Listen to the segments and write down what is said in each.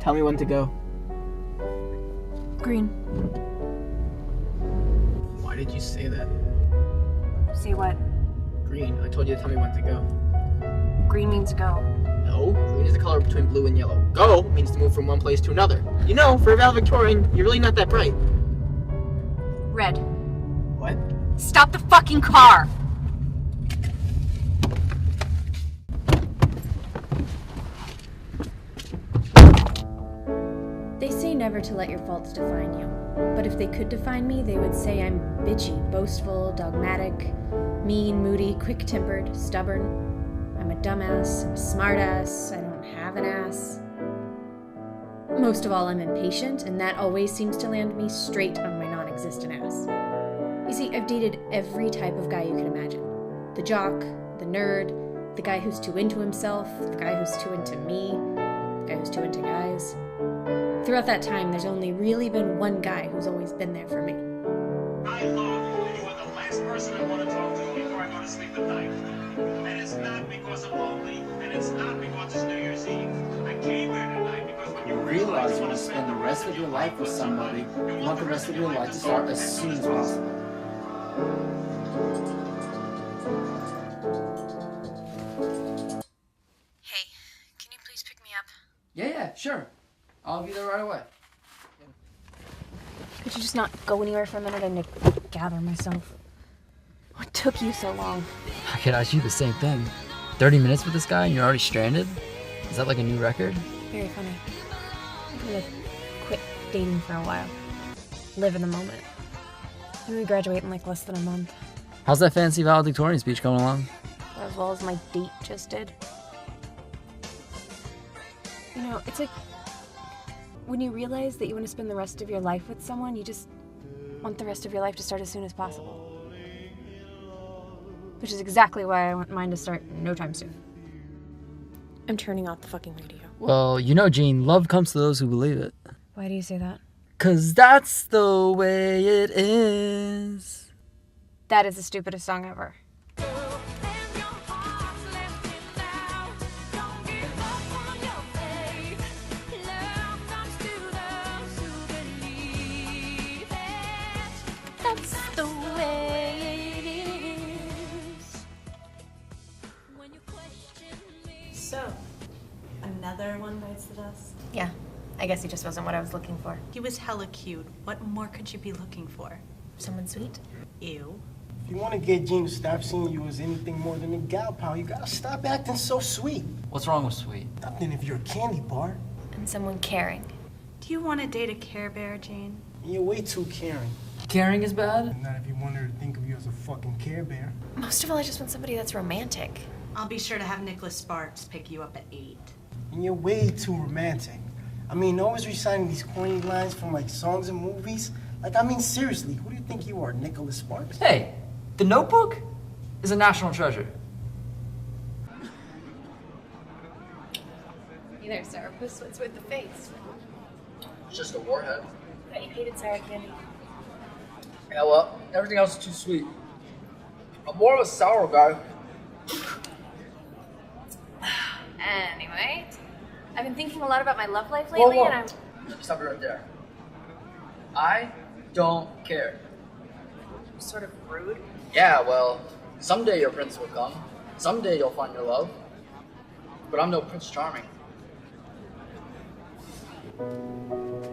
Tell me when to go. Green. Why did you say that? Say what? Green. I told you to tell me when to go. Green means go. No, green is the color between blue and yellow. Go means to move from one place to another. You know, for a valedictorian, you're really not that bright. Red. What? Stop the fucking car! They say never to let your faults define you, but if they could define me, they would say I'm bitchy, boastful, dogmatic, mean, moody, quick-tempered, stubborn. I'm a dumbass, I'm a smartass, I don't have an ass. Most of all, I'm impatient, and that always seems to land me straight on my non-existent ass. You see, I've dated every type of guy you can imagine. The jock, the nerd, the guy who's too into himself, the guy who's too into me, the guy who's too into guys. Throughout that time, there's only really been one guy who's always been there for me. I love you. You are the last person I want to talk to before I go to sleep at night. And it's not because I'm lonely, and it's not because it's New Year's Eve. I came here tonight because when you realize you want to spend the rest of your life with somebody, you want the rest of your life to start as soon as possible. Hey, can you please pick me up? Yeah, sure. I'll be there right away. Could you just not go anywhere for a minute and gather myself? What took you so long? I could ask you the same thing. 30 minutes with this guy and you're already stranded? Is that like a new record? Very funny. I'm gonna quit dating for a while. Live in the moment. Maybe we graduate in like less than a month. How's that fancy valedictorian speech going along? As well as my date just did. You know, it's like when you realize that you want to spend the rest of your life with someone, you just want the rest of your life to start as soon as possible. Which is exactly why I want mine to start no time soon. I'm turning off the fucking radio. Well, you know, Jean, love comes to those who believe it. Why do you say that? 'Cause that's the way it is. That is the stupidest song ever. That's the way it is. So, another one bites the dust? Yeah, I guess he just wasn't what I was looking for. He was hella cute. What more could you be looking for? Someone sweet? Ew. If you want to get Jean to stop seeing you as anything more than a gal pal, you gotta stop acting so sweet. What's wrong with sweet? Nothing if you're a candy bar. And someone caring. Do you want to date a Care Bear, Jane? You're way too caring. Caring is bad? And not if you want her to think of you as a fucking Care Bear. Most of all, I just want somebody that's romantic. I'll be sure to have Nicholas Sparks pick you up at 8. And you're way too romantic. I mean, always reciting these corny lines from like songs and movies. Like, I mean, seriously, who do you think you are, Nicholas Sparks? Hey, The Notebook is a national treasure. Hey there, Sourpuss. What's with the face? It's just a warhead. That you hated sour candy. Yeah, well, everything else is too sweet. I'm more of a sour guy. Anyway, I've been thinking a lot about my love life lately, Whoa. and I'm... Stop it right there. I don't care. sort of rude. Yeah, well, someday your prince will come. Someday you'll find your love. But I'm no Prince Charming.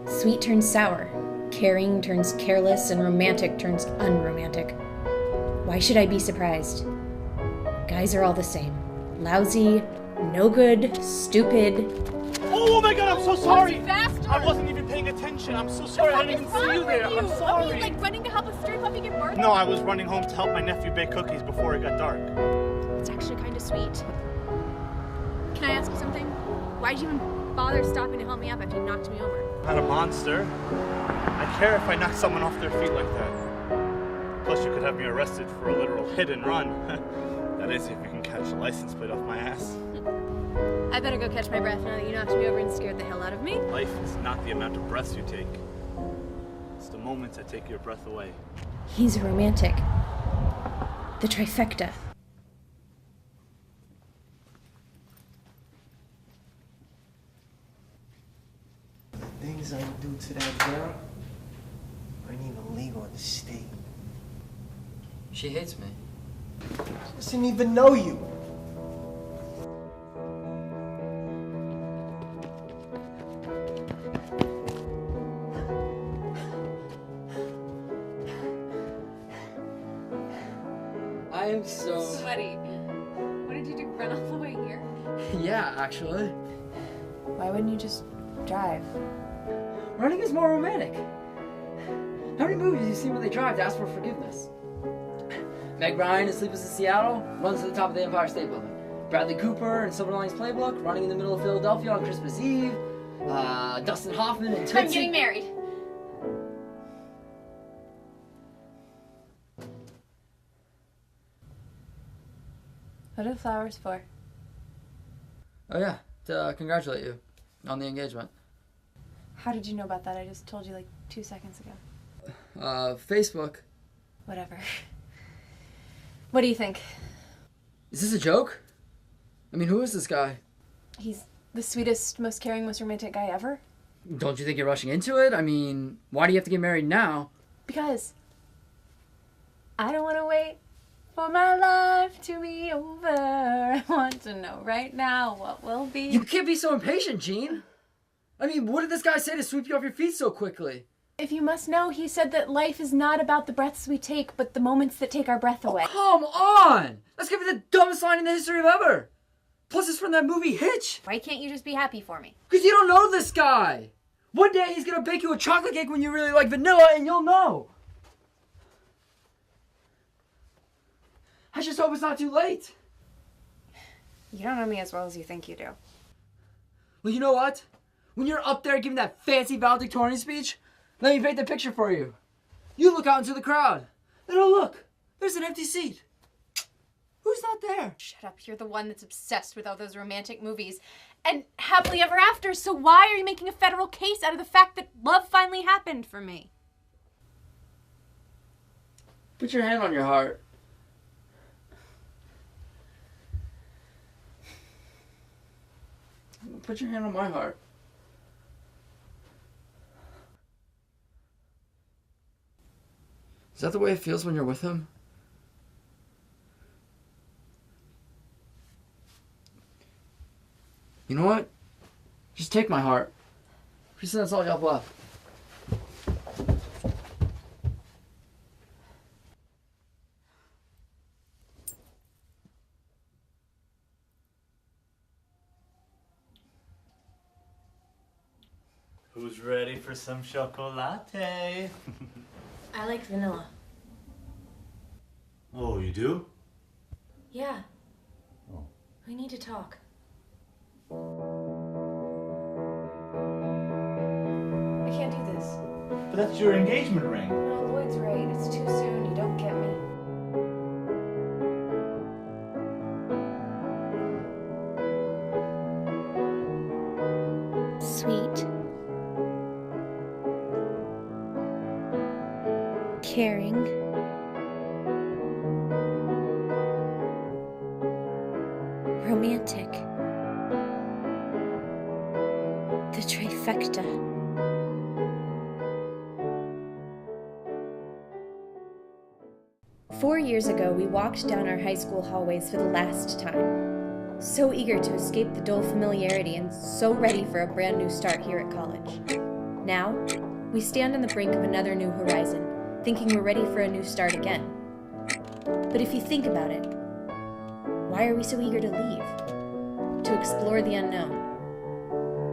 Sweet turns sour, caring turns careless, and romantic turns unromantic. Why should I be surprised? Guys are all the same. Lousy, no good, stupid. Oh my god, I'm so sorry! I wasn't even paying attention. I'm so sorry. I didn't even see you there. I'm sorry. Are you like running to help a stray puppy get birth? No, I was running home to help my nephew bake cookies before it got dark. It's actually kind of sweet. Can I ask you something? Why'd you even bother stopping to help me up after you knocked me over? Not a monster. I care if I knock someone off their feet like that. Plus, you could have me arrested for a literal hit and run. That is, if you can catch a license plate off my ass. I better go catch my breath now that you knocked me over and scared the hell out of me. Life is not the amount of breaths you take. It's the moments that take your breath away. He's romantic. The trifecta. things I do to that girl aren't even legal in the state. She hates me. She doesn't even know you. I am so... Sweaty. What did you do? Run all the way here? Yeah, actually. Why wouldn't you just drive? Running is more romantic. How many movies have you seen where they drive to ask for forgiveness? Meg Ryan in Sleepless in Seattle runs to the top of the Empire State Building. Bradley Cooper in Silver Linings Playbook running in the middle of Philadelphia on Christmas Eve. Dustin Hoffman in Tootsie. I'm getting married. What are the flowers for? Oh yeah, to congratulate you on the engagement. How did you know about that? I just told you like 2 seconds ago. Facebook. Whatever. What do you think? Is this a joke? I mean, who is this guy? He's the sweetest, most caring, most romantic guy ever. Don't you think you're rushing into it? I mean, why do you have to get married now? Because I don't want to wait for my life to be over. I want to know right now what will be. You can't be so impatient, Jean. I mean, what did this guy say to sweep you off your feet so quickly? If you must know, he said that life is not about the breaths we take, but the moments that take our breath away. Oh, come on! That's gonna be the dumbest line in the history of ever. Plus, it's from that movie Hitch. Why can't you just be happy for me? Because you don't know this guy. One day he's gonna bake you a chocolate cake when you really like vanilla, and you'll know. I just hope it's not too late. You don't know me as well as you think you do. Well, you know what? When you're up there giving that fancy valedictorian speech, let me paint the picture for you. You look out into the crowd. And oh look, there's an empty seat. Who's not there? Shut up, you're the one that's obsessed with all those romantic movies and happily ever after, so why are you making a federal case out of the fact that love finally happened for me? Put your hand on your heart. Put your hand on my heart. Is that the way it feels when you're with him? You know what? Just take my heart. Pretty soon that's all you have left. Who's ready for some chocolate? I like vanilla. Oh, you do? Yeah. Oh. We need to talk. I can't do this. But that's your engagement ring. No, Lloyd's right. It's too soon. You don't get me. Sweet. Caring. Romantic. The trifecta. Four years ago, we walked down our high school hallways for the last time. So eager to escape the dull familiarity and so ready for a brand new start here at college. Now, we stand on the brink of another new horizon, thinking we're ready for a new start again. But if you think about it, why are we so eager to leave? To explore the unknown.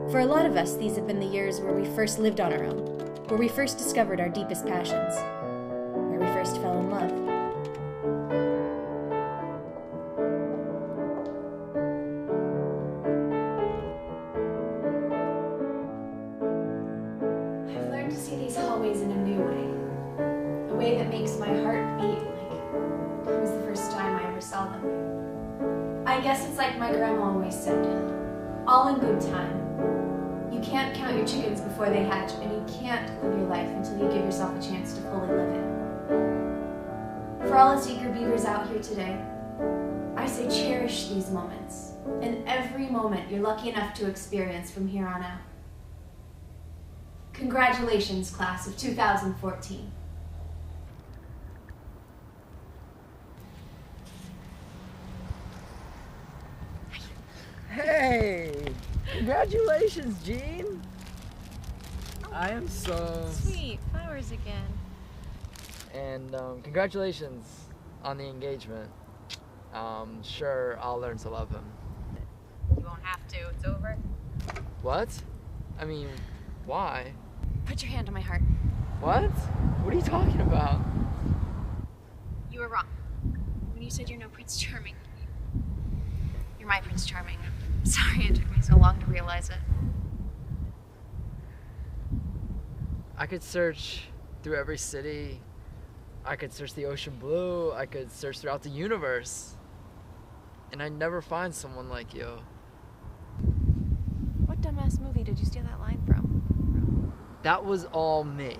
For a lot of us, these have been the years where we first lived on our own, where we first discovered our deepest passions, where we first fell in love. I've learned to see these hallways in a new way, a way that makes my heart beat like it was the first time I ever saw them. I guess it's like my grandma always said, all in good time. You can't count your chickens before they hatch, and you can't live your life until you give yourself a chance to fully live it. For all us eager beavers out here today, I say cherish these moments, and every moment you're lucky enough to experience from here on out. Congratulations, class of 2014. Hey! Congratulations, Jean! I am so... Sweet, flowers again. And congratulations on the engagement. Sure, I'll learn to love him. You won't have to, it's over. What? I mean, why? Put your hand on my heart. What? What are you talking about? You were wrong. When you said you're no Prince Charming. You're my Prince Charming. Sorry it took me so long to realize it. I could search through every city. I could search the ocean blue. I could search throughout the universe. And I'd never find someone like you. What dumbass movie did you steal that line from? That was all me.